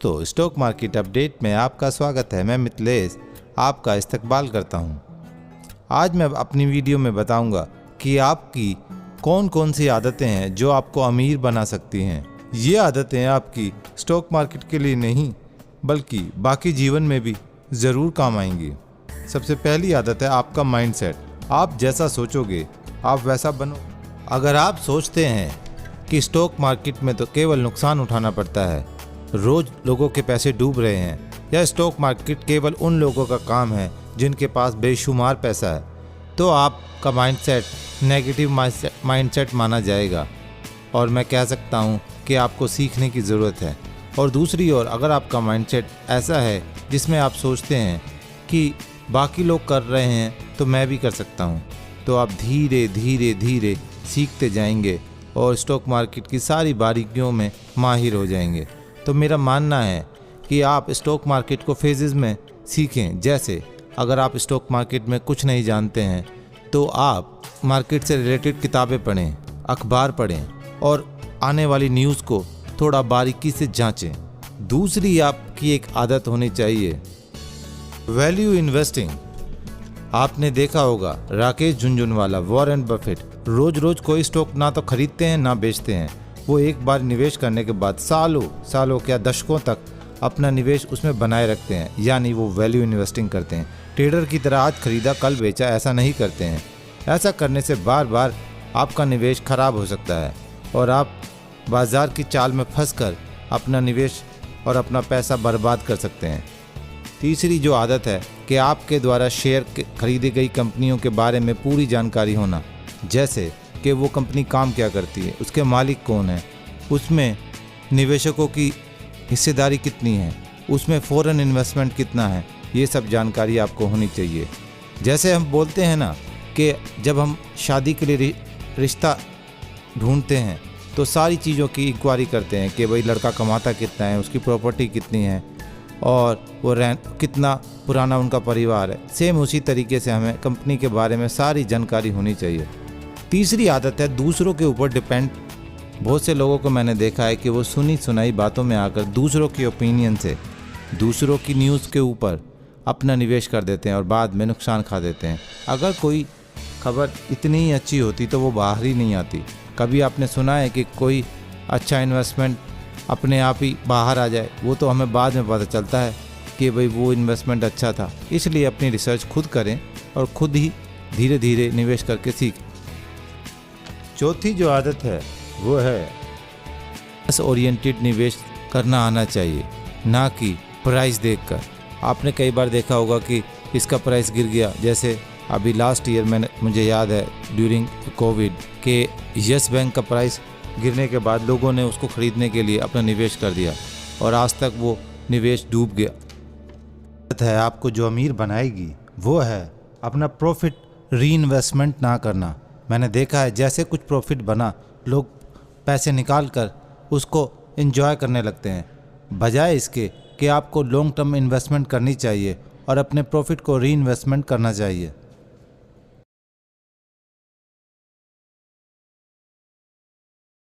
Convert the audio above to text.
दोस्तों, stock market update में आपका स्वागत है। मैं मिथिलेश आपका इस्तकबाल करता हूं। आज मैं अपनी वीडियो में बताऊंगा कि आपकी कौन कौन सी आदतें हैं जो आपको अमीर बना सकती हैं। ये आदतें आपकी स्टॉक मार्केट के लिए नहीं बल्कि बाकी जीवन में भी ज़रूर काम आएंगी। सबसे पहली आदत है आपका माइंडसेट। आप जैसा सोचोगे आप वैसा बनो। अगर आप सोचते हैं कि स्टॉक मार्केट में तो केवल नुकसान उठाना पड़ता है, रोज लोगों के पैसे डूब रहे हैं, या स्टॉक मार्केट केवल उन लोगों का काम है जिनके पास बेशुमार पैसा है, तो आपका माइंडसेट नेगेटिव माइंडसेट माना जाएगा और मैं कह सकता हूं कि आपको सीखने की ज़रूरत है। और दूसरी ओर अगर आपका माइंडसेट ऐसा है जिसमें आप सोचते हैं कि बाकी लोग कर रहे हैं तो मैं भी कर सकता हूं, तो आप धीरे धीरे धीरे सीखते जाएंगे और स्टॉक मार्केट की सारी बारीकियों में माहिर हो जाएंगे। तो मेरा मानना है कि आप स्टॉक मार्केट को फेजेस में सीखें। जैसे अगर आप स्टॉक मार्केट में कुछ नहीं जानते हैं तो आप मार्केट से रिलेटेड किताबें पढ़ें, अखबार पढ़ें और आने वाली न्यूज़ को थोड़ा बारीकी से जांचें। दूसरी आपकी एक आदत होनी चाहिए वैल्यू इन्वेस्टिंग। आपने देखा होगा राकेश झुनझुनवाला, वॉरेन बफेट रोज रोज कोई स्टॉक ना तो खरीदते हैं ना बेचते हैं। वो एक बार निवेश करने के बाद सालों क्या दशकों तक अपना निवेश उसमें बनाए रखते हैं, यानी वो वैल्यू इन्वेस्टिंग करते हैं। ट्रेडर की तरह आज खरीदा कल बेचा ऐसा नहीं करते हैं। ऐसा करने से बार बार आपका निवेश खराब हो सकता है और आप बाजार की चाल में फंसकर अपना निवेश और अपना पैसा बर्बाद कर सकते हैं। तीसरी जो आदत है कि आपके द्वारा शेयर खरीदी गई कंपनियों के बारे में पूरी जानकारी होना, जैसे कि वो कंपनी काम क्या करती है, उसके मालिक कौन है, उसमें निवेशकों की हिस्सेदारी कितनी है, उसमें फॉरेन इन्वेस्टमेंट कितना है, ये सब जानकारी आपको होनी चाहिए। जैसे हम बोलते हैं ना कि जब हम शादी के लिए रिश्ता ढूंढते हैं तो सारी चीज़ों की इंक्वायरी करते हैं कि भाई लड़का कमाता कितना है, उसकी प्रॉपर्टी कितनी है और वो कितना पुराना उनका परिवार है। सेम उसी तरीके से हमें कंपनी के बारे में सारी जानकारी होनी चाहिए। तीसरी आदत है दूसरों के ऊपर डिपेंड। बहुत से लोगों को मैंने देखा है कि वो सुनी सुनाई बातों में आकर दूसरों की ओपिनियन से, दूसरों की न्यूज़ के ऊपर अपना निवेश कर देते हैं और बाद में नुकसान खा देते हैं। अगर कोई खबर इतनी ही अच्छी होती तो वो बाहर ही नहीं आती। कभी आपने सुना है कि कोई अच्छा इन्वेस्टमेंट अपने आप ही बाहर आ जाए? वो तो हमें बाद में पता चलता है कि भाई वो इन्वेस्टमेंट अच्छा था। इसलिए अपनी रिसर्च खुद करें और खुद ही धीरे धीरे निवेश करके सीखें। चौथी जो आदत है वो है ओरिएंटेड निवेश करना आना चाहिए, ना कि प्राइस देखकर। आपने कई बार देखा होगा कि इसका प्राइस गिर गया, जैसे अभी लास्ट ईयर मुझे याद है ड्यूरिंग कोविड के यस बैंक का प्राइस गिरने के बाद लोगों ने उसको ख़रीदने के लिए अपना निवेश कर दिया और आज तक वो निवेश डूब गया। आदत है आपको जो अमीर बनाएगी वो है अपना प्रॉफिट री इन्वेस्टमेंट ना करना। मैंने देखा है जैसे कुछ प्रॉफिट बना लोग पैसे निकाल कर उसको एंजॉय करने लगते हैं, बजाय इसके कि आपको लॉन्ग टर्म इन्वेस्टमेंट करनी चाहिए और अपने प्रॉफिट को री इन्वेस्टमेंट करना चाहिए।